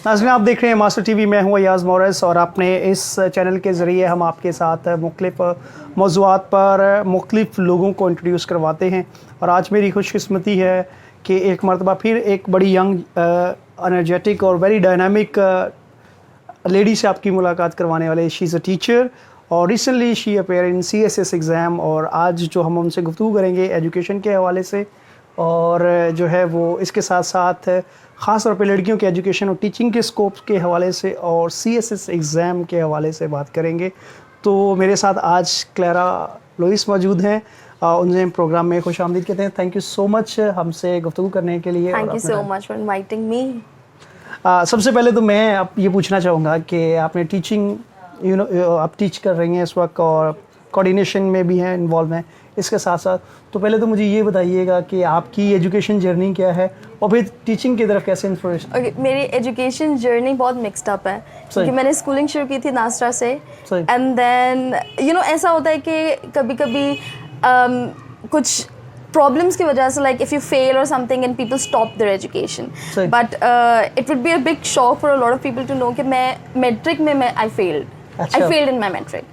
नाज़रीन, आप देख रहे हैं मास्टर टीवी। मैं हूं अयाज़ मोरेस और अपने इस चैनल के ज़रिए हम आपके साथ मुख्तलिफ़ मौज़ूआत पर मुख्तलिफ़ लोगों को इंट्रोड्यूस करवाते हैं। और आज मेरी खुशकिस्मती है कि एक मरतबा फिर एक बड़ी यंग एनर्जेटिक और वेरी डायनामिक लेडी से आपकी मुलाकात करवाने वाले। शी इज़ अ टीचर और recently she appear in CSS exam. और आज जो हम उनसे गुफ्तगू करेंगे एजुकेशन के हवाले से, और जो है वो इसके साथ साथ ख़ास तौर पे लड़कियों के एजुकेशन और टीचिंग के स्कोप के हवाले से और CSS एग्ज़ाम के हवाले से बात करेंगे। तो मेरे साथ आज क्लेरा लुइस मौजूद हैं। उन्हें प्रोग्राम में खुश आमदीद कहते हैं। थैंक यू सो मच हमसे गुफ्तगू करने के लिए। Thank you so much for inviting me. सबसे पहले तो मैं अब ये पूछना चाहूँगा कि आपने टीचिंग आप टीच कर रही हैं इस वक्त और कोऑर्डिनेशन में भी हैं, इन्वॉल्व हैं इसके साथ साथ। तो पहले तो मुझे ये बताइएगा कि आपकी एजुकेशन जर्नी क्या है और फिर टीचिंग की तरफ कैसे इंस्पिरेशन। मेरी एजुकेशन जर्नी बहुत मिक्स्ड अप है क्योंकि मैंने स्कूलिंग शुरू की थी नासरा से, एंड देन ऐसा होता है कि कभी कभी कुछ प्रॉब्लम्स की वजह से, लाइक इफ़ यू फेल और something and people stop their education, but it would be a big shock for a lot of people to know कि मैं मैट्रिक में I failed in my matric.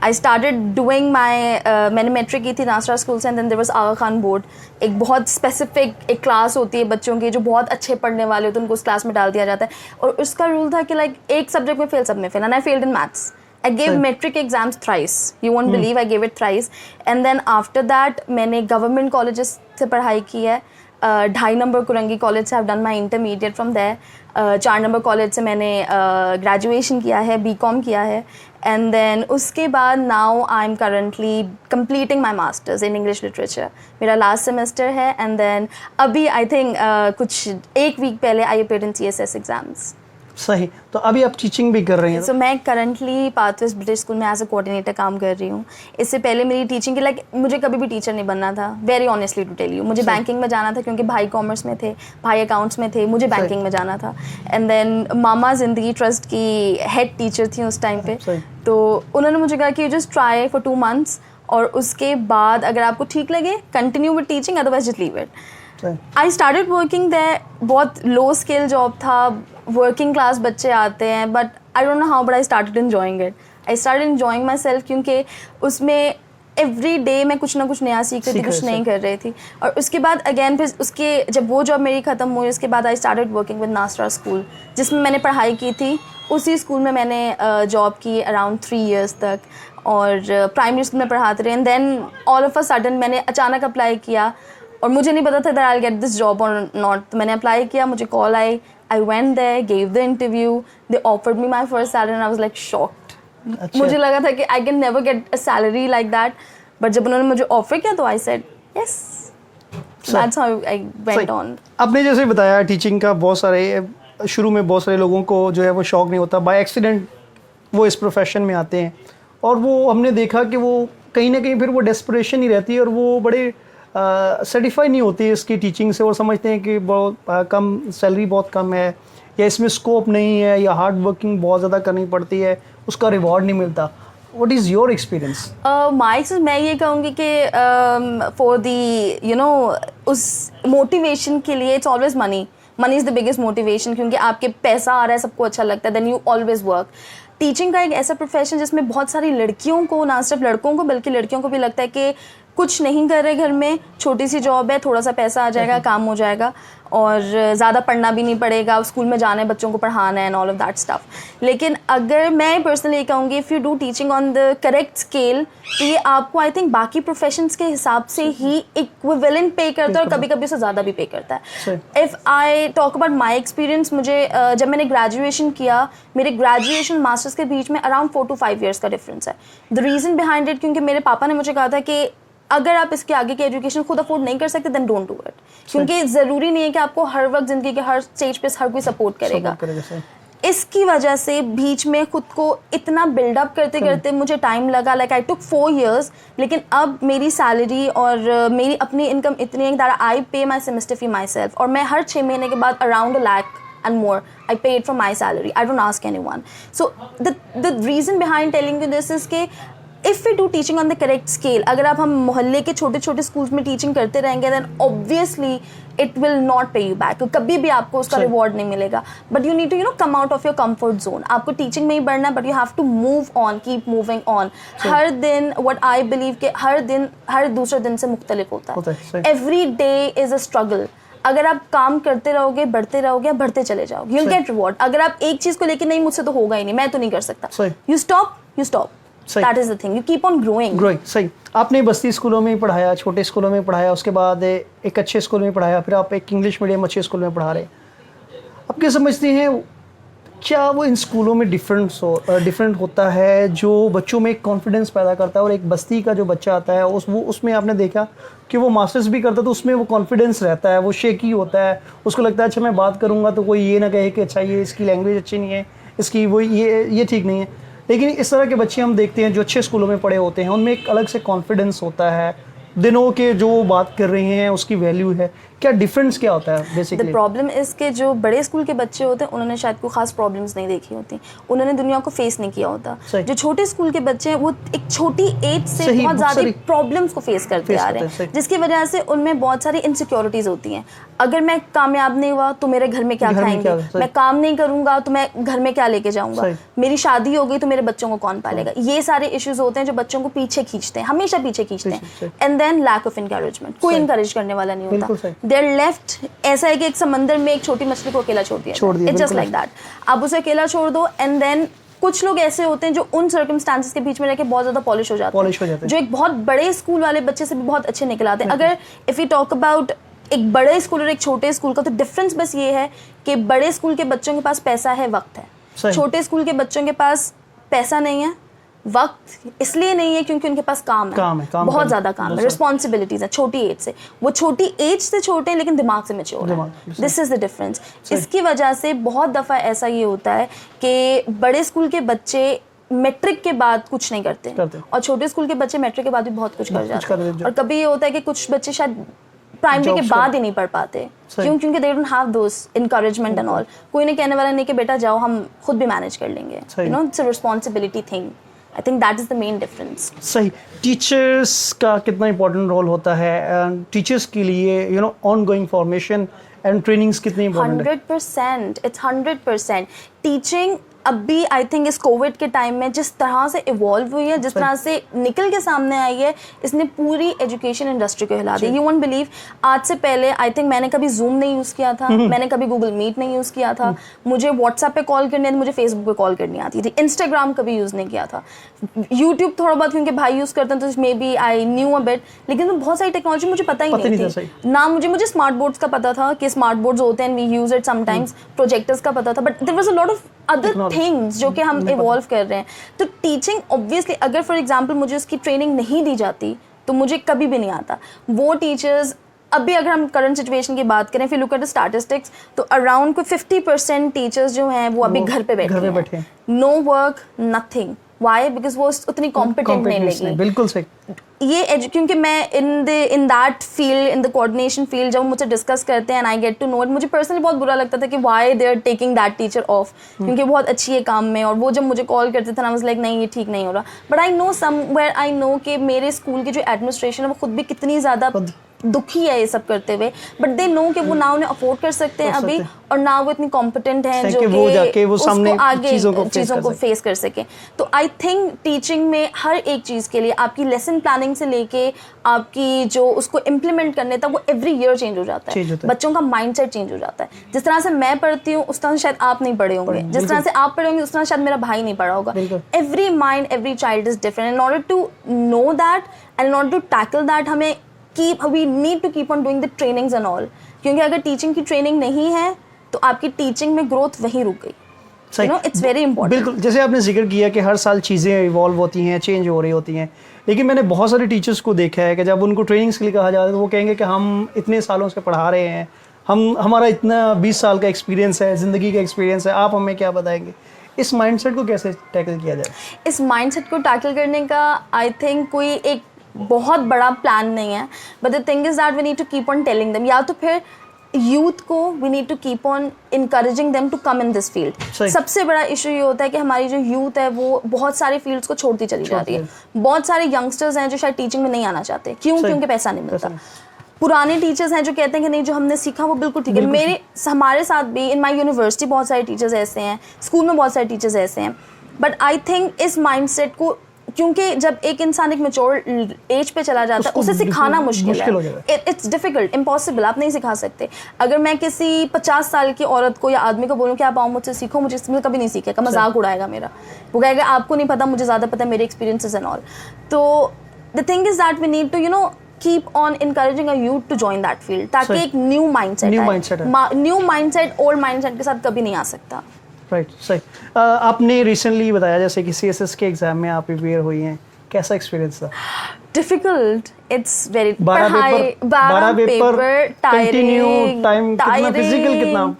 I started doing मैंने matric की थी Nasra school से, and then there was Aga Khan board. एक बहुत specific एक क्लास होती है बच्चों की जो बहुत अच्छे पढ़ने वाले होते हैं, उनको उस क्लास में डाल दिया जाता है। और उसका रूल था कि लाइक एक सब्जेक्ट में फेल, सब में fail, and I failed in maths. I gave metric exams thrice. You won't believe I gave it thrice. And then after that, मैंने government colleges से पढ़ाई की है। 2.5 नंबर कुरंगी कॉलेज से I've done my intermediate from there. 4 number college से मैंने graduation किया है, BCom किया है। And then उसके बाद now I'm currently completing my masters in English literature. मेरा last semester है, and then अभी I think कुछ एक week पहले I appeared in CSS exams. सही। तो अभी आप टीचिंग भी कर रही हैं? So, मैं करंटली पाथवेज ब्रिटिश स्कूल में एज अ कोऑर्डिनेटर काम कर रही हूँ। इससे पहले मेरी टीचिंग की मुझे कभी भी टीचर नहीं बनना था, very honestly to tell you. मुझे बैंकिंग में जाना था क्योंकि भाई कॉमर्स में थे, भाई अकाउंट्स में थे, मुझे बैंकिंग में जाना था। एंड देन मामा जिंदगी ट्रस्ट की हेड टीचर थी उस टाइम पे, तो उन्होंने मुझे कहा कि you just try for 2 months और उसके बाद अगर आपको ठीक लगे continue with teaching, otherwise just leave it. I started working there. बहुत लो स्केल जॉब था, वर्किंग क्लास बच्चे आते हैं, but I don't know how, but I started enjoying it. I started enjoying myself क्योंकि उसमें every day मैं कुछ ना कुछ नया सीख रही थी, कुछ नहीं कर रही थी। और उसके बाद अगेन फिर उसके जब वो जॉब मेरी ख़त्म हुई, उसके बाद आई started working with Nashra school, जिसमें मैंने पढ़ाई की थी। उसी स्कूल में मैंने जॉब की अराउंड 3 years तक, और प्राइमरी स्कूल में पढ़ाते रहे। And then all of a sudden मैंने अचानक अप्लाई किया और मुझे नहीं पता था that I will get this job और नॉट। तो मैंने अप्लाई किया, मुझे कॉल आई, I went there, gave the interview, they offered me my first salary and I was like shocked. मुझे लगा था कि I can never get a salary like that, but जब उन्होंने मुझे offer किया तो I said yes. That's how I went on. आपने जैसे बताया टीचिंग का बहुत सारे शुरू में बहुत सारे लोगों को जो है वो शौक नहीं होता, बाय एक्सीडेंट वो इस प्रोफेशन में आते हैं, और वो हमने देखा कि वो कहीं ना कहीं फिर वो डेस्परेशन ही रहती है और वो बड़े सर्टिफाई नहीं होती है इसकी टीचिंग से, और समझते हैं कि बहुत कम सैलरी बहुत कम है, या इसमें स्कोप नहीं है, या हार्ड वर्किंग बहुत ज़्यादा करनी पड़ती है, उसका रिवॉर्ड नहीं मिलता। What is your experience? My experience मैं ये कहूँगी कि फॉर दी उस मोटिवेशन के लिए it's always money is the biggest motivation, क्योंकि आपके पैसा आ रहा है, सबको अच्छा लगता है, then you always work. Teaching का एक ऐसा प्रोफेशन जिसमें बहुत सारी लड़कियों को, ना सिर्फ लड़कों को बल्कि लड़कियों को भी लगता है कि कुछ नहीं कर रहे घर में, छोटी सी जॉब है, थोड़ा सा पैसा आ जाएगा, काम हो जाएगा, और ज़्यादा पढ़ना भी नहीं पड़ेगा, स्कूल में जाना है, बच्चों को पढ़ाना है and all of that stuff. लेकिन अगर मैं पर्सनली कहूँगी, if you do teaching on the correct scale, तो ये आपको आई थिंक बाकी प्रोफेशंस के हिसाब से ही इक्विवेलेंट पे करता है, और कभी कभी उससे ज़्यादा भी पे करता है। If I talk about my experience, मुझे जब मैंने ग्रेजुएशन किया, मेरे ग्रेजुएशन मास्टर्स के बीच में अराउंड 4 to 5 years का डिफरेंस है। द रीज़न बिहाइंड इट, क्योंकि मेरे पापा ने मुझे कहा था कि अगर आप इसके आगे की एजुकेशन खुद अफोर्ड नहीं कर सकते, देन डोंट डू इट, क्योंकि ज़रूरी नहीं है कि आपको हर वक्त ज़िंदगी के हर स्टेज पे हर कोई सपोर्ट करेगा। इसकी वजह से बीच में खुद को इतना बिल्डअप करते करते मुझे टाइम लगा, लाइक आई टुक 4 years, लेकिन अब मेरी सैलरी और मेरी अपनी इनकम इतनी है दैट आई पे माई सेमेस्टर फी माई सेल्फ, और मैं हर 6 महीने के बाद around 1 lakh and more I paid from my salary. I don't ask anyone. So the reason behind telling you this is कि if we do teaching on the correct scale, अगर आप हम मोहल्ले के छोटे छोटे स्कूल्स में टीचिंग करते रहेंगे then obviously it will not pay you back, कभी भी आपको उसका रिवॉर्ड नहीं मिलेगा. But you need to come out of your comfort zone. आपको टीचिंग में ही बढ़ना है, but you have to move on, keep moving on. हर दिन व्हाट आई बिलीव कि हर दूसरे दिन से मुख्तलिफ होता है. Every day is a struggle. अगर आप काम करते रहोगे, बढ़ते चले जाओगे, यू विल गेट रिवॉर्ड. अगर आप एक चीज को लेके नहीं मुझसे तो होगा ही नहीं, मैं तो नहीं कर सकता, you stop. That is the thing. You keep on growing. सही. आपने बस्ती स्कूलों में पढ़ाया, छोटे स्कूलों में पढ़ाया, उसके बाद एक अच्छे स्कूल में पढ़ाया, फिर आप एक इंग्लिश मीडियम अच्छे स्कूल में पढ़ा रहे. आप क्या समझते हैं, क्या वो इन स्कूलों में डिफरेंट होता है जो बच्चों में एक कॉन्फिडेंस पैदा करता है, और एक बस्ती का जो बच्चा आता है उसमें आपने देखा कि वो मास्टर्स भी करता है तो उसमें वो कॉन्फिडेंस रहता है, वो शेकी होता है, उसको लगता है अच्छा मैं बात करूँगा तो कोई ये ना कहे कि अच्छा ये इसकी लैंग्वेज अच्छी नहीं है, इसकी वो ये ठीक नहीं है. लेकिन इस तरह के बच्चे हम देखते हैं जो अच्छे स्कूलों में पढ़े होते हैं, उनमें एक अलग से कॉन्फिडेंस होता है, दिनों के जो बात कर रहे हैं उसकी वैल्यू है. क्या डिफरेंस क्या होता है बेसिकली? द प्रॉब्लम इज के जो बड़े स्कूल के बच्चे होते हैं उन्होंने शायद कोई खास प्रॉब्लम्स नहीं देखी होती, उन्होंने दुनिया को फेस नहीं किया होता. जो छोटे स्कूल के बच्चे हैं वो एक छोटी एज से बहुत ज़्यादा प्रॉब्लम्स को फेस करते आ रहे हैं, जिसकी वजह से उनमें बहुत सारी इनसिक्योरिटीज होती हैं. अगर मैं कामयाब नहीं हुआ तो मेरे घर में क्या खाएंगे, मैं काम नहीं करूंगा तो मैं घर में क्या लेके जाऊंगा, मेरी शादी हो गई तो मेरे बच्चों को कौन पालेगा. ये सारे इश्यूज होते हैं जो बच्चों को पीछे खींचते हैं, हमेशा पीछे खींचते हैं. And then lack of encouragement, कोई इनकरेज करने वाला नहीं होता. They are left. ऐसा है कि एक समंदर में एक छोटी मछली को अकेला छोड़ दिया, इट्स जस्ट लाइक दैट. आप उसे अकेला छोड़ दो एंड देन कुछ लोग ऐसे होते हैं जो उन सर्कमस्टांसेस के बीच में रहकर बहुत ज्यादा पॉलिश हो जाते हैं, जो एक बहुत बड़े स्कूल वाले बच्चे से भी बहुत अच्छे निकल आते हैं. अगर इफ यू टॉक अबाउट एक बड़े स्कूल और एक छोटे स्कूल का, तो डिफरेंस बस ये है कि बड़े स्कूल के बच्चों के पास पैसा है, वक्त है. छोटे स्कूल के बच्चों के पास पैसा नहीं है, वक्त इसलिए नहीं है क्योंकि उनके पास काम है, बहुत ज़्यादा काम है, रिस्पॉन्सिबिलिटीज है. छोटी एज से, वो छोटी एज से छोटे हैं लेकिन दिमाग से मैच्योर है. This is the difference. इसकी वजह से बहुत दफ़ा ऐसा ये होता है कि बड़े स्कूल के बच्चे मैट्रिक के बाद कुछ नहीं करते और छोटे स्कूल के बच्चे मैट्रिक के बाद भी बहुत कुछ कर जाते हैं. और कभी ये होता है कि कुछ बच्चे शायद प्राइमरी के बाद ही नहीं पढ़ पाते. क्यों? क्योंकि they don't have those encouragement and all. कोई नहीं कहने वाला नहीं कि बेटा जाओ हम खुद भी मैनेज कर लेंगे. You know, it's a responsibility thing. I think that is the main difference. सही. टीचर्स का कितना इम्पोर्टेंट रोल होता है, टीचर्स के लिए ऑनगोइंग फॉर्मेशन एंड ट्रेनिंग्स कितनी इम्पोर्टेंट है? 100%. It's 100%. टीचिंग अभी आई थिंक इस कोविड के टाइम में जिस तरह से इवॉल्व हुई है, जिस तरह से निकल के सामने आई है, इसने पूरी एजुकेशन इंडस्ट्री को हिला दिया. यू वोंट बिलीव, आज से पहले आई थिंक मैंने कभी जूम नहीं यूज़ किया था, मैंने कभी गूगल मीट नहीं यूज़ किया था, मुझे व्हाट्सएप पे कॉल करनी थी, मुझे फेसबुक पे कॉल करनी आती थी, इंस्टाग्राम कभी यूज़ नहीं किया था, यूट्यूब थोड़ा बहुत क्योंकि भाई यूज़ करते हैं तो maybe I knew a bit, लेकिन तो बहुत सारी टेक्नोलॉजी मुझे पता ही नहीं थी ना. मुझे स्मार्ट बोर्ड्स का पता था कि स्मार्ट बोर्ड्स होते हैं, we use it sometimes, projectors का पता था, but there was a lot of other things जो कि हम इवॉल्व कर रहे हैं. तो टीचिंग ऑब्वियसली, अगर फॉर एग्जांपल मुझे उसकी ट्रेनिंग नहीं दी जाती तो मुझे कभी भी नहीं आता. वो टीचर्स अभी अगर हम करंट सिचुएशन की बात करें, फिर लुक एट द स्टैटिस्टिक्स, तो अराउंड कोई 50% टीचर्स जो हैं वो अभी घर पे बैठे हैं. No work, nothing. Why? Because वो उतनी कॉम्पिटेंट नहीं लगी. बिल्कुल सही. ये क्योंकि मैं in that field, in the coordination field, जब मुझसे डिस्कस करते हैं and I get to know it, मुझे पर्सनली बहुत बुरा लगता था कि why they are taking that teacher off, क्योंकि बहुत अच्छी है काम में. और वो जब मुझे कॉल करते थे ना, आई वाज लाइक नहीं ये ठीक नहीं हो रहा. But I know somewhere, I know कि मेरे स्कूल की जो एडमिनिस्ट्रेशन है वो खुद भी कितनी ज़्यादा दुखी है ये सब करते हुए, बट दे नो कि वो ना उन्हें अफोर्ड कर सकते हैं अभी, और ना वो इतनी कॉम्पिटेंट हैं जो कि उसको आगे चीज़ों को फेस कर सके. तो आई थिंक टीचिंग में हर एक चीज़ के लिए आपकी लेसन प्लानिंग से लेके आपकी जो उसको इम्प्लीमेंट करने तक वो एवरी ईयर चेंज हो जाता है. बच्चों का माइंडसेट चेंज हो जाता है. जिस तरह से मैं पढ़ती हूँ उस तरह से शायद आप नहीं पढ़े होंगे, जिस तरह से आप पढ़े होंगे उस तरह शायद मेरा भाई नहीं पढ़ा होगा. Every mind, every child is different. In order to know that and in order to tackle that, हमें we need to keep on doing the trainings and all. क्योंकि अगर टीचिंग की ट्रेनिंग नहीं है तो आपकी टीचिंग में ग्रोथ वहीं रुक गई. You know, it's very important. बिल्कुल. जैसे आपने जिक्र किया कि हर साल चीज़ें इवॉल्व होती हैं, चेंज हो रही होती हैं, लेकिन मैंने बहुत सारे टीचर्स को देखा है कि जब उनको ट्रेनिंग्स के लिए कहा जाता है तो वो कहेंगे कि हम इतने सालों से पढ़ा रहे हैं, हमारा इतना 20 साल का एक्सपीरियंस है, ज़िंदगी का एक्सपीरियंस है, आप हमें क्या बताएंगे. इस माइंडसेट को कैसे टैकल किया जाए? इस माइंडसेट को टैकल करने का आई थिंक कोई एक बहुत बड़ा प्लान नहीं है, but the thing is that we need to keep on telling them. या तो फिर यूथ को we need to keep on encouraging them to come in this field. सबसे बड़ा इशू ये होता है कि हमारी जो यूथ है वो बहुत सारे फील्ड्स को छोड़ती चली जा रही है। बहुत सारे यंगस्टर्स हैं जो शायद टीचिंग में नहीं आना चाहते, क्यों? क्योंकि पैसा नहीं मिलता। पुराने टीचर्स हैं जो कहते हैं कि नहीं, जो हमने सीखा वो बिल्कुल ठीक है। हमारे साथ भी इन माई यूनिवर्सिटी बहुत सारे टीचर्स ऐसे हैं, स्कूल में बहुत सारे टीचर्स ऐसे हैं, बट आई थिंक इस माइंडसेट को, क्योंकि जब एक इंसान एक मैच्योर एज पे चला जाता है उसे सिखाना मुश्किल है। इट्स डिफिकल्ट, इम्पॉसिबल, आप नहीं सिखा सकते। अगर मैं किसी 50 साल की औरत को या आदमी को बोलूँ कि आप आओ मुझसे सीखो, मुझे इसमें कभी नहीं सीखेगा, मजाक उड़ाएगा मेरा। वो कहेगा आपको नहीं पता, मुझे ज़्यादा पता है, मेरे एक्सपीरियंसेस एंड ऑल। तो the thing is that we need to keep on encouraging a youth to join that field, ताकि एक न्यू माइंडसेट ओल्ड माइंडसेट के साथ कभी नहीं आ सकता। राइट, सही। आपने रिसेंटली बताया जैसे कि CSS के एग्जाम में आप प्रिपेयर हुई हैं, कैसा एक्सपीरियंस था? Difficult, it's very 12 paper tiring, time कितना,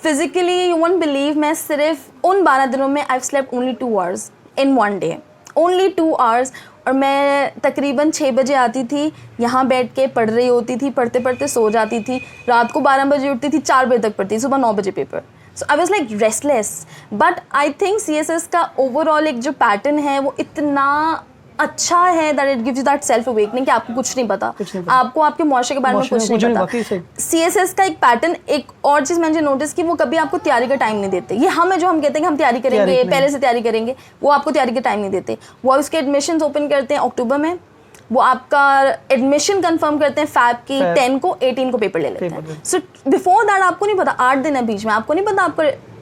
फिजिकली यू वोंट बिलीव, मैं सिर्फ उन 12 दिनों में I slept only 2 hours in one day, only 2 hours। और मैं तकरीबन 6 बजे आती थी, यहाँ बैठ के पढ़ रही होती थी, पढ़ते पढ़ते सो जाती थी, रात को 12 बजे उठती थी, 4 बजे तक पढ़ती थी, सुबह 9 बजे paper. So I was like restless. But I think CSS का ओवरऑल एक जो पैटर्न है वो इतना अच्छा है that it gives you that self awakening कि आपको कुछ नहीं पता, आपको आपके मुआशरे के बारे में कुछ नहीं पता। CSS का एक पैटर्न, एक और चीज़ मैंने नोटिस की, वो कभी आपको तैयारी का टाइम नहीं देते। ये हम है जो हम कहते हैं कि हम तैयारी करेंगे, पहले से तैयारी करेंगे, वो आपको तैयारी का टाइम नहीं देते। वो उसके एडमिशन ओपन करते हैं अक्टूबर में, वो आपका एडमिशन कंफर्म करते हैं फैब की 10 को, 18 को पेपर ले लेते हैं। सो बिफोर दैट आपको नहीं पता, 8 दिन है बीच में, आपको नहीं पता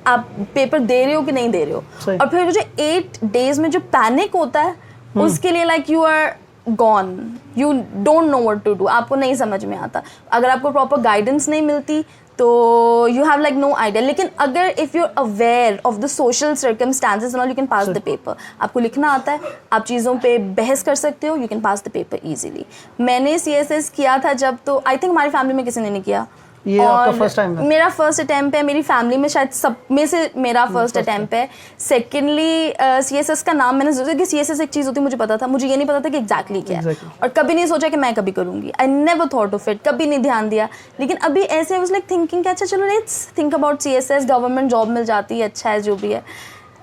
आप पेपर दे रहे हो कि नहीं दे रहे हो। और फिर जो 8 days में जो पैनिक होता है उसके लिए like you are gone, you don't know what to do, आपको नहीं समझ में आता। अगर आपको प्रॉपर गाइडेंस नहीं मिलती तो you have like no idea. लेकिन अगर if you are aware of the social circumstances and all, you can pass the paper. आपको लिखना आता है, आप चीज़ों पे बहस कर सकते हो, you can pass the paper easily. मैंने CSS किया था जब, तो आई थिंक हमारी फैमिली में किसी ने नहीं किया। ये आपका फर्स्ट टाइम है? मेरा फर्स्ट अटैम्प्ट है, मेरी फैमिली में शायद सब में से मेरा फर्स्ट अटैम्प्ट है। सेकेंडली CSS का नाम मैंने सोचा कि CSS एक चीज़ होती, मुझे पता था, मुझे ये नहीं पता था कि एग्जैक्टली क्या है, और कभी नहीं सोचा कि मैं कभी करूँगी। I never thought of it, कभी नहीं ध्यान दिया। लेकिन अभी ऐसे आई वाज लाइक थिंकिंग कि अच्छा चलो let's think about CSS, government job मिल जाती है, अच्छा है जो भी है।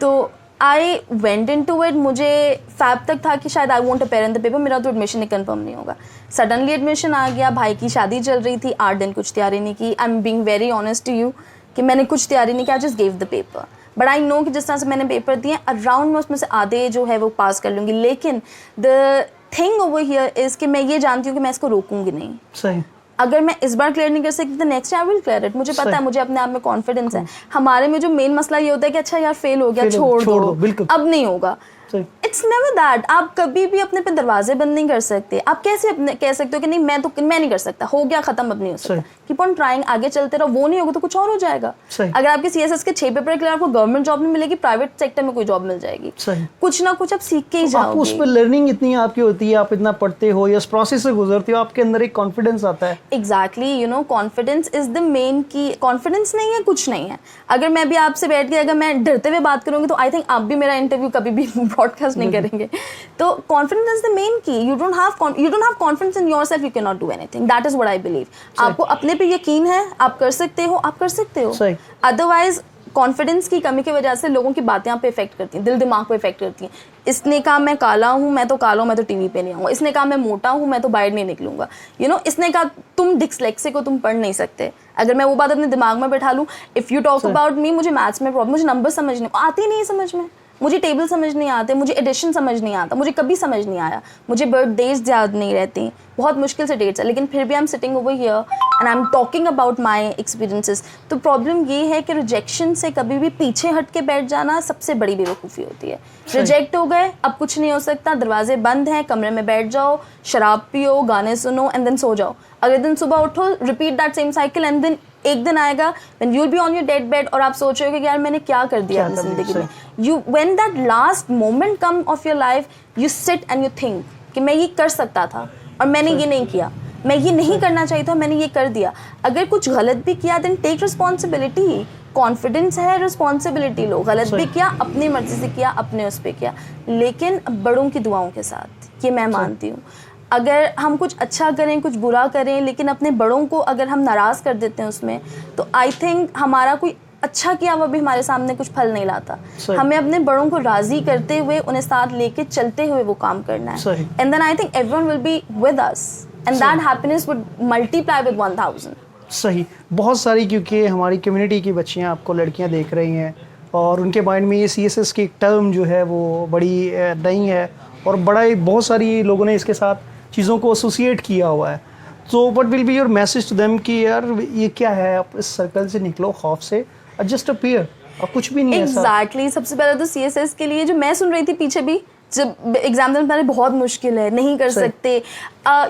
तो I went into it. मुझे फैब तक था कि शायद I want appear in the paper, मेरा तो एडमिशन ही कंफर्म नहीं होगा। सडनली एडमिशन आ गया, भाई की शादी चल रही थी, 8 दिन कुछ तैयारी नहीं की। I am being very honest to you कि मैंने कुछ तैयारी नहीं की, I just give the paper. But I know कि जिस तरह से मैंने पेपर दिए अराउंड में उसमें से आधे जो है वो पास कर लूँगी। लेकिन the thing over here is कि मैं ये जानती हूँ कि मैं इसको रोकूंगी नहीं। सही। अगर मैं इस बार क्लियर नहीं कर सकती तो next I will clear it. मुझे पता है, मुझे अपने आप में कॉन्फिडेंस है। हमारे में जो मेन मसला ये होता है कि अच्छा यार फेल हो गया, छोड़ दो, अब नहीं होगा। It's never that. आप कभी भी अपने पे दरवाजे बंद नहीं कर सकते। आप कैसे अपने कह सकते हो कि नहीं मैं नहीं कर सकता, हो गया खत्म, अब नहीं हो सकता। कीप ऑन ट्राइंग, आगे चलते रहो। वो नहीं होगा तो कुछ और हो जाएगा। अगर आपके CSS के 6 पेपर क्लियर, आपको गवर्नमेंट जॉब नहीं मिलेगी, प्राइवेट सेक्टर में कोई जॉब मिल जाएगी। कुछ ना कुछ आप सीख के ही जाओगे। उस पर लर्निंग इतनी आपकी होती है, आप इतना पढ़ते हो या इस प्रोसेस से गुजरते हो, आपके अंदर एक कॉन्फिडेंस आता है। Exactly, you know, confidence is the main की। कॉन्फिडेंस नहीं है, कुछ नहीं है। अगर मैं भी आपसे बैठ के अगर मैं डरते हुए बात करूंगी तो आई थिंक आप भी मेरा इंटरव्यू कभी भी ब्रॉडकास्ट नहीं करेंगे। तो कॉन्फिडेंस इज द मेन की। You don't have confidence in yourself, you can not do anything. That is what I believe. आपको अपने पे यकीन है, आप कर सकते हो, आप कर सकते हो। अदरवाइज कॉन्फिडेंस की कमी की वजह से लोगों की बातें आप पे इफेक्ट करती हैं, दिल दिमाग पे इफेक्ट करती हैं। इसने कहा मैं काला हूँ, मैं तो काला हूँ, मैं तो टीवी पे नहीं आऊँगा। इसने कहा मैं मोटा हूँ, मैं तो बाहर नहीं निकलूंगा। यू नो, इसने कहा तुम डिस्लेक्सिक हो, तुम पढ़ नहीं सकते। अगर मैं वो बात अपने दिमाग में बैठा लूँ, if you talk about me, मुझे मैथ्स में प्रॉब्लम, मुझे नंबर समझ नहीं आती, नहीं समझ में, मुझे टेबल समझ नहीं आते, मुझे एडिशन समझ नहीं आता, मुझे कभी समझ नहीं आया, मुझे बर्थडेज याद नहीं रहती, बहुत मुश्किल से डेट्स है। लेकिन फिर भी I am sitting over here and I am talking about my experiences. तो प्रॉब्लम ये है कि रिजेक्शन से कभी भी पीछे हट के बैठ जाना सबसे बड़ी बेवकूफ़ी होती है। रिजेक्ट हो गए, अब कुछ नहीं हो सकता, दरवाजे बंद हैं, कमरे में बैठ जाओ, शराब पियो, गाने सुनो एंड देन सो जाओ। अगले दिन सुबह उठो, repeat that same cycle and then एक दिन आएगा when you'll be on your dead bed और आप सोच रहे हो कि यार मैंने क्या कर दिया अपनी जिंदगी में। You when that last moment come of your life, you sit and you think कि मैं ये कर सकता था और मैंने ये नहीं किया, मैं ये नहीं करना चाहिए था, मैंने ये कर दिया। अगर कुछ गलत भी किया then take responsibility। कॉन्फिडेंस है, रिस्पॉन्सिबिलिटी लो। गलत भी किया, अपनी मर्जी से किया, अपने उस पर किया, लेकिन बड़ों की दुआओं के साथ, ये मैं मानती हूँ। अगर हम कुछ अच्छा करें कुछ बुरा करें, लेकिन अपने बड़ों को अगर हम नाराज़ कर देते हैं उसमें, तो आई थिंक हमारा कोई अच्छा किया हुआ भी हमारे सामने कुछ फल नहीं लाता। हमें अपने बड़ों को राज़ी करते हुए उन्हें साथ लेके चलते हुए वो काम करना है, and then I think everyone will be with us and that happiness would multiply with 1000। सही, बहुत सारी, क्योंकि हमारी कम्युनिटी की बच्चियां आपको लड़कियां देख रही हैं और उनके माइंड में ये CSS की एक टर्म जो है वो बड़ी नई है और बड़ा ही बहुत सारी लोगों ने इसके साथ चीज़ों को एसोसिएट किया हुआ है। तो what will be your message to them कि यार ये क्या है, आप इस सर्कल से निकलो, खौफ से, जस्ट अपीयर, और कुछ भी नहीं है एग्जैक्टली। सबसे पहले तो CSS के लिए जो मैं सुन रही थी पीछे भी, जब एग्जाम देने पहले बहुत मुश्किल है, नहीं कर सकते,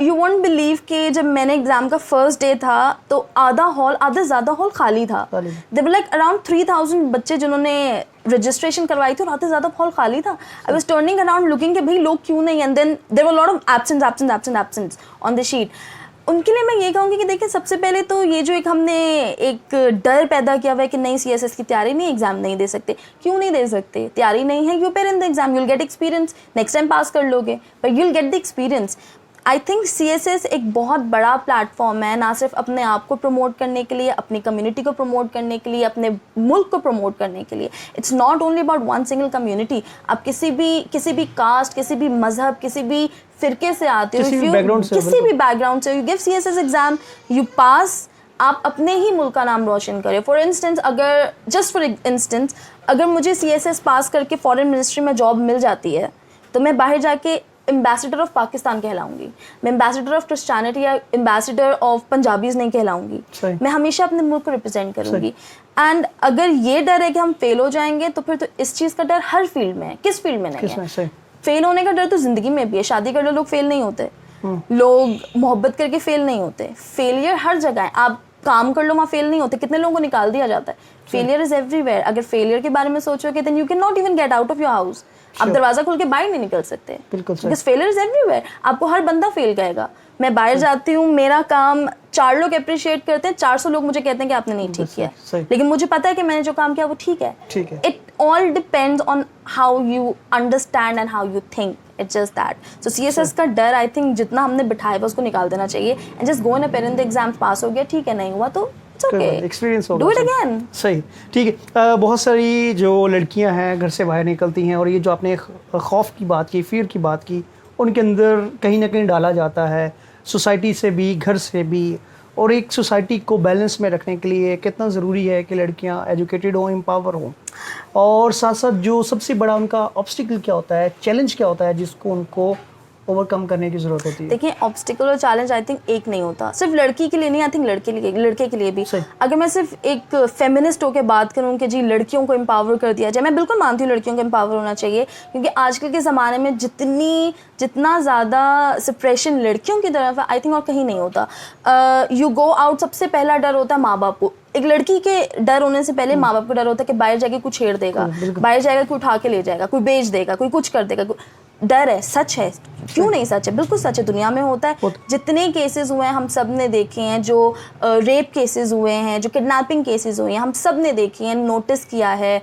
यू वोंट बिलीव कि जब मैंने एग्जाम का फर्स्ट डे था तो आधा ज़्यादा हॉल खाली था। देयर वर लाइक अराउंड 3000 बच्चे जिन्होंने रजिस्ट्रेशन करवाई थी और आधे ज़्यादा हॉल खाली था। I was turning around looking कि भाई लोग क्यों नहीं, and then there were lot of absents on the sheet. उनके लिए मैं ये कहूँगी कि देखिए, सबसे पहले तो ये जो हमने एक डर पैदा किया हुआ है कि नहीं CSS की तैयारी नहीं, एग्जाम नहीं दे सकते। क्यों नहीं दे सकते? तैयारी नहीं है, you appear in the exam, you will get experience, next time pass कर लोगे, but you will get the experience. I think CSS एक बहुत बड़ा प्लेटफॉर्म है, ना सिर्फ अपने आप को प्रमोट करने के लिए, अपनी कम्युनिटी को प्रमोट करने के लिए, अपने मुल्क को प्रमोट करने के लिए। It's not only about one single community. आप किसी भी कास्ट, किसी भी मजहब, किसी भी फिरके से आते हो, किसी भी बैकग्राउंड से, you give CSS exam, you pass, आप अपने ही मुल्क का नाम रोशन करें। फॉर इंस्टेंस अगर मुझे CSS पास करके फॉरेन मिनिस्ट्री में जॉब मिल जाती है, तो मैं बाहर जाके एम्बेसडर ऑफ पाकिस्तान कहलाऊंगी, मैं एम्बेसडर ऑफ क्रिश्चियनिटी या एम्बेसडर ऑफ पंजाबीज नहीं कहलाऊंगी। मैं हमेशा अपने मुल्क को रिप्रेजेंट करूंगी। एंड अगर ये डर है कि हम फेल हो जाएंगे, तो फिर तो इस चीज़ का डर हर फील्ड में है। किस फील्ड में नहीं है? फेल होने का डर तो जिंदगी में भी है। शादी कर लो, लोग फेल नहीं होते, लोग मोहब्बत करके फेल नहीं होते, फेलियर हर जगह है। आप काम कर लो, वहाँ फेल नहीं होते, कितने लोगों को निकाल दिया जाता है। Failure is everywhere. अगर फेलियर के बारे में सोचोगे, then you can not even get out of your house. आप दरवाजा खोल के बाहर नहीं निकल सकते, बिकॉज फेलियर इज एवरीवेयर। आपको हर बंदा फेल करेगा। मैं बाहर जाती हूँ, मेरा काम 4 लोग अप्रिशिएट करते हैं, 400 लोग मुझे कहते हैं कि आपने नहीं ठीक किया, लेकिन मुझे पता है कि मैंने जो काम किया वो ठीक है। It all depends on how you understand and how you think. It's just that. So CSS का डर आई थिंक जितना हमने बिठाया उसको निकाल देना चाहिए, and just go and appear in the exams. Pass हो गया, ठीक है, नहीं हुआ तो एक्सपीरियंस होगा, डू इट अगेन। सही, ठीक है। बहुत सारी जो लड़कियां हैं घर से बाहर निकलती हैं, और ये जो आपने खौफ की बात की, फियर की बात की, उनके अंदर कहीं ना कहीं डाला जाता है, सोसाइटी से भी, घर से भी। और एक सोसाइटी को बैलेंस में रखने के लिए कितना ज़रूरी है कि लड़कियां एजुकेटेड हों, एम्पावर हों, और साथ साथ जो सबसे बड़ा उनका ऑब्स्टिकल क्या होता है, चैलेंज क्या होता है जिसको उनको ओवरकम करने की जरूरत होती है। देखिए, ऑब्स्टिकल और चैलेंज आई थिंक एक नहीं होता, सिर्फ लड़की के लिए नहीं, आई थिंक लड़के के लिए भी। अगर मैं सिर्फ एक फेमिनिस्ट होकर बात करूं कि जी लड़कियों को एम्पावर कर दिया जाए, मैं बिल्कुल मानती हूँ लड़कियों को एम्पावर होना चाहिए, क्योंकि आजकल के ज़माने में जितना ज़्यादा सप्रेशन लड़कियों की तरफ है, आई थिंक और कहीं नहीं होता। यू गो आउट, सबसे पहला डर होता है माँ बाप को। एक लड़की के डर होने से पहले माँ बाप को डर होता है कि बाहर जाके कुछ छेड़ देगा, बाहर जाएगा कोई उठा के ले जाएगा, कोई बेच देगा, कोई कुछ कर देगा। डर है, सच है, क्यों नहीं सच है, बिल्कुल सच है, दुनिया में होता है। जितने केसेस हुए हैं हम सब ने देखे हैं, जो रेप केसेस हुए हैं, जो किडनैपिंग केसेस हुए हैं, हम सब ने देखे हैं, नोटिस किया है,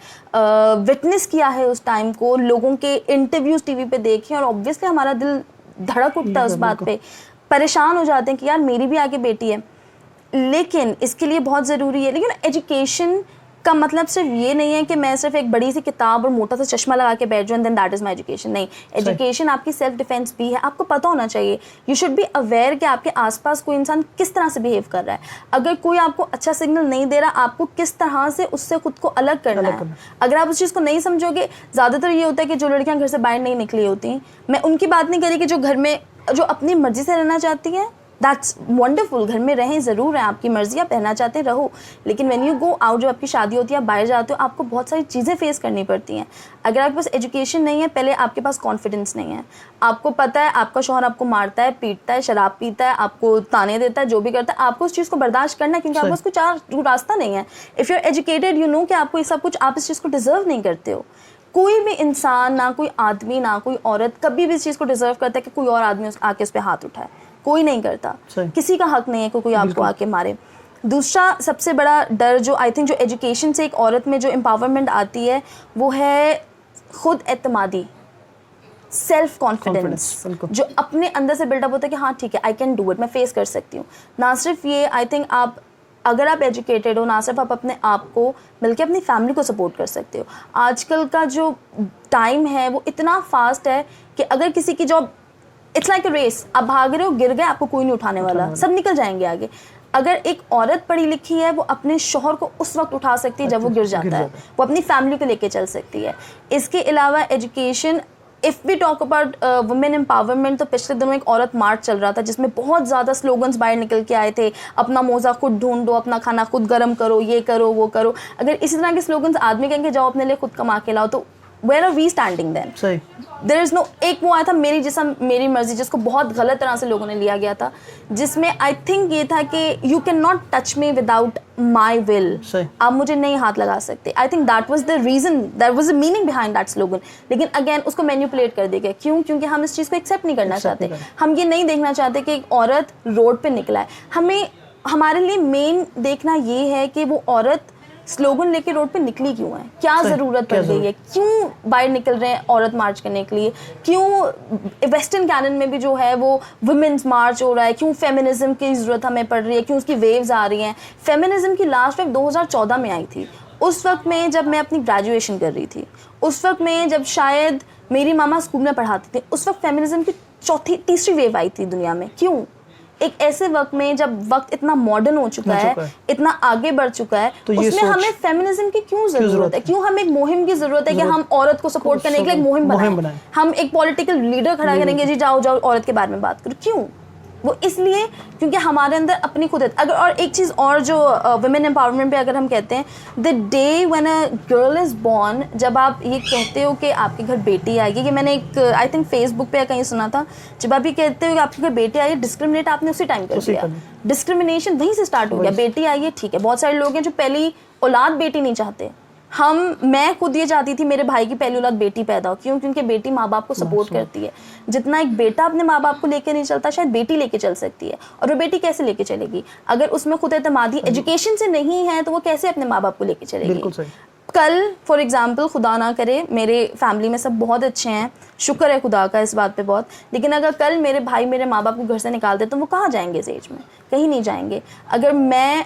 विटनेस किया है उस टाइम को, लोगों के इंटरव्यूज टीवी पे देखे, और ऑब्वियसली हमारा दिल धड़क उठता है उस बात पे, परेशान हो जाते हैं कि यार मेरी भी आगे बेटी है। लेकिन इसके लिए बहुत ज़रूरी है, लेकिन एजुकेशन का मतलब सिर्फ ये नहीं है कि मैं सिर्फ एक बड़ी सी किताब और मोटा सा चश्मा लगा के बैठ जाऊँ and then that is my education. नहीं, एजुकेशन आपकी सेल्फ डिफेंस भी है। आपको पता होना चाहिए, यू शुड बी अवेयर कि आपके आसपास कोई इंसान किस तरह से बिहेव कर रहा है। अगर कोई आपको अच्छा सिग्नल नहीं दे रहा, आपको किस तरह से उससे खुद को अलग करना है। अगर आप उस चीज़ को नहीं समझोगे, ज़्यादातर ये होता है कि जो लड़कियाँ घर से बाहर नहीं निकली होती, मैं उनकी बात नहीं करी कि जो घर में जो अपनी मर्जी से रहना चाहती हैं, दैट्स वंडरफुल, घर में रहें, ज़रूर है, आपकी मर्जी, आप रहना चाहते हैं रहो, लेकिन व्हेन यू गो आउट, जब आपकी शादी होती है, आप बाहर जाते हो, आपको बहुत सारी चीज़ें फेस करनी पड़ती हैं। अगर आपके पास एजुकेशन नहीं है, पहले आपके पास कॉन्फिडेंस नहीं है, आपको पता है आपका शौहर आपको मारता है, पीटता है, शराब पीता है, आपको ताने देता है, जो भी करता है, आपको उस चीज़ को बर्दाश्त करना है, क्योंकि आपको उसको चार रास्ता नहीं है। If you are educated, you know कि आपको ये सब कुछ, आप इस चीज़ को डिज़र्व नहीं करते हो। कोई भी इंसान, ना कोई आदमी, ना कोई औरत कभी भी इस चीज़ को डिज़र्व करता है कि कोई और आदमी आके उस पर हाथ उठाए। कोई नहीं करता, किसी का हक नहीं है कि कोई आपको आके मारे। दूसरा सबसे बड़ा डर जो आई थिंक जो एजुकेशन से एक औरत में जो एम्पावरमेंट आती है, वो है खुद एतमादी, सेल्फ कॉन्फिडेंस बिल्कुल। जो अपने अंदर से बिल्डअप होता है कि हाँ ठीक है, आई कैन डू इट, मैं फेस कर सकती हूँ। ना सिर्फ ये, आई थिंक आप अगर आप एजुकेटेड हो, ना सिर्फ आप अपने आप को बल्कि अपनी फैमिली को सपोर्ट कर सकते हो। आजकल का जो टाइम है वो इतना फास्ट है कि अगर किसी की job, it's like a race, आप भाग रहे हो, गिर गए, आपको कोई नहीं उठाने वाला, सब निकल जाएंगे आगे। अगर एक औरत पढ़ी लिखी है, वो अपने शौहर को उस वक्त उठा सकती है जब वो गिर जाता है, वो अपनी फैमिली को लेके चल सकती है। इसके अलावा education, if we talk about women empowerment, तो पिछले दिनों एक औरत मार्च चल रहा था जिसमें बहुत ज़्यादा स्लोगन्स बाहर निकल के आए थे, अपना मोज़ा खुद ढूंढो, अपना खाना खुद गर्म करो, ये करो वो करो। अगर इसी तरह के स्लोगन्स आदमी कहेंगे जाओ अपने लिए खुद कमा के लाओ, तो where are we standing then? सही। देयर इज़ नो, एक वो आया था मेरी जैसा मेरी मर्जी, जिसको बहुत गलत तरह से लोगों ने लिया गया था, जिसमें आई थिंक ये था कि you can not touch me without my will, सही। आप मुझे नहीं हाथ लगा सकते। I think that was the reason, that was the meaning behind that slogan. लेकिन अगेन उसको मैनिपुलेट कर दिया गया। क्यों? क्योंकि हम इस चीज़ को एक्सेप्ट नहीं करना चाहते। हम ये नहीं देखना चाहते कि एक औरत रोड पे निकला है। हमें, हमारे लिए मेन देखना ये है कि वो औरत स्लोगन लेके रोड पे निकली क्यों है, क्या ज़रूरत पड़ गई है, क्यों बाहर निकल रहे हैं औरत मार्च करने के लिए, क्यों वेस्टर्न कैनन में भी जो है वो वुमेन्स मार्च हो रहा है, क्यों फेमिनिज्म की ज़रूरत हमें पड़ रही है, क्यों उसकी वेव्स आ रही हैं। फेमिनिज्म की लास्ट वेव 2014 में आई थी, उस वक्त में जब मैं अपनी ग्रेजुएशन कर रही थी, उस वक्त में जब शायद मेरी मामा स्कूल में पढ़ाती थी, उस वक्त फेमिनिज्म की तीसरी वेव आई थी दुनिया में। क्यों? एक ऐसे वक्त में जब वक्त इतना मॉडर्न हो चुका है, इतना आगे बढ़ चुका है, तो उसमें हमें फेमिनिज्म की क्यों जरूरत है? क्यों हमें एक मुहिम की जरूरत है कि हम औरत को सपोर्ट करने के लिए एक मुहिम बनाएं? हम एक पॉलिटिकल लीडर खड़ा करेंगे, जी जाओ जाओ औरत के बारे में बात करो। क्यों? वो इसलिए क्योंकि हमारे अंदर अपनी खुद अगर, और एक चीज़ और जो वुमेन एम्पावरमेंट पे अगर हम कहते हैं, the day when a girl is born, जब आप ये कहते हो कि आपके घर बेटी आएगी, कि मैंने एक आई थिंक फेसबुक पे कहीं सुना था, जब आप ये कहते हो कि आपके घर बेटी आई, डिस्क्रिमिनेट आपने उसी टाइम कर दिया। डिस्क्रिमिनेशन वहीं से स्टार्ट हो गया। बेटी आई है ठीक है, बहुत सारे लोग हैं जो पहली औलाद बेटी नहीं चाहते। मैं खुद ये चाहती थी मेरे भाई की पहली औलाद बेटी पैदा हो। क्यों? क्योंकि बेटी माँ बाप को सपोर्ट करती है। जितना एक बेटा अपने माँ बाप को लेके नहीं चलता, शायद बेटी लेके चल सकती है। और वो बेटी कैसे लेके चलेगी? अगर उसमें खुद एतमादी एजुकेशन से नहीं है, तो वो कैसे अपने माँ बाप को लेके चलेगी? कल फॉर एग्जाम्पल, खुदा ना करे, मेरे फैमिली में सब बहुत अच्छे हैं, शुक्र है खुदा का इस बात पे बहुत, लेकिन अगर कल मेरे भाई मेरे माँ बाप को घर से निकाल दे, तो वो कहाँ जाएंगे इस एज में? कहीं नहीं जाएंगे। अगर मैं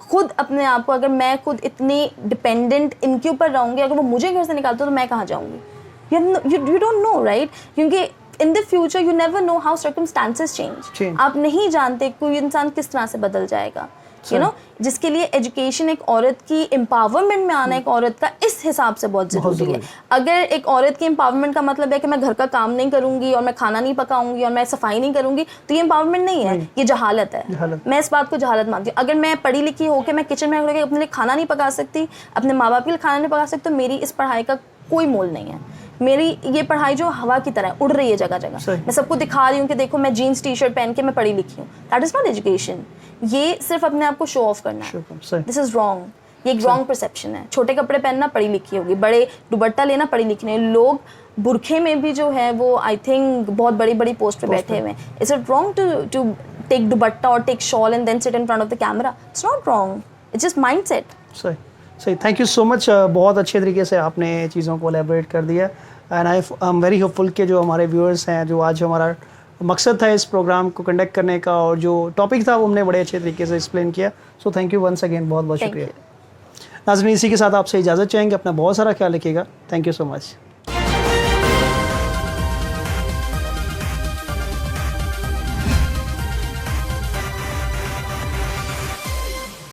खुद अपने आप को, अगर मैं खुद इतनी डिपेंडेंट इनके ऊपर रहूँगी, अगर वो मुझे घर से निकालते तो मैं कहाँ जाऊँगी? You don't know, right? क्योंकि in the future you never know how circumstances change. आप नहीं जानते कोई इंसान किस तरह से बदल जाएगा, यू नो। जिसके लिए एजुकेशन, एक औरत की एम्पावरमेंट में आना एक औरत का इस हिसाब से बहुत ज़रूरी है। अगर एक औरत की एम्पावरमेंट का मतलब है कि मैं घर का काम नहीं करूंगी और मैं खाना नहीं पकाऊंगी और मैं सफाई नहीं करूंगी, तो ये एम्पावरमेंट नहीं है, ये जहालत है। मैं इस बात को जहालत मानती हूँ। अगर मैं पढ़ी लिखी होकर मैं किचन में अपने लिए खाना नहीं पका सकती, अपने माँ बाप के लिए खाना नहीं पका सकती, तो मेरी इस पढ़ाई का कोई मोल नहीं है। मेरी ये पढ़ाई जो हवा की तरह उड़ रही है जगह जगह, मैं सबको दिखा रही हूँ कि देखो मैं जीन्स टी शर्ट पहन के मैं पढ़ी लिखी हूँ, दैट इज़ नॉट एजुकेशन। ये सिर्फ अपने आप को शो ऑफ करना है। This is wrong. ये एक रॉन्ग परसेप्शन है। छोटे कपड़े पहनना पढ़ी लिखी होगी, बड़े दुपट्टा लेना पढ़ी लिखी नहीं। लोग बुरखे में भी जो है वो आई थिंक बहुत बड़ी बड़ी पोस्ट पे बैठे हुए हैं। Is it wrong to take dupatta और take shawl and then sit in front of the camera? It's not wrong, it's just mindset. सही सही, थैंक यू सो मच। बहुत अच्छे तरीके से आपने चीज़ों को एलेबोरेट कर दिया, and I am very hopeful कि जो हमारे व्यूअर्स हैं, जो आज हमारा मकसद था इस प्रोग्राम को कंडक्ट करने का और जो टॉपिक था वो हमने बड़े अच्छे तरीके से एक्सप्लेन किया। So thank you once again, बहुत बहुत शुक्रिया। नाज़रीन, इसी के साथ आपसे इजाज़त चाहेंगे। अपना बहुत सारा ख्याल रखिएगा। Thank you so much.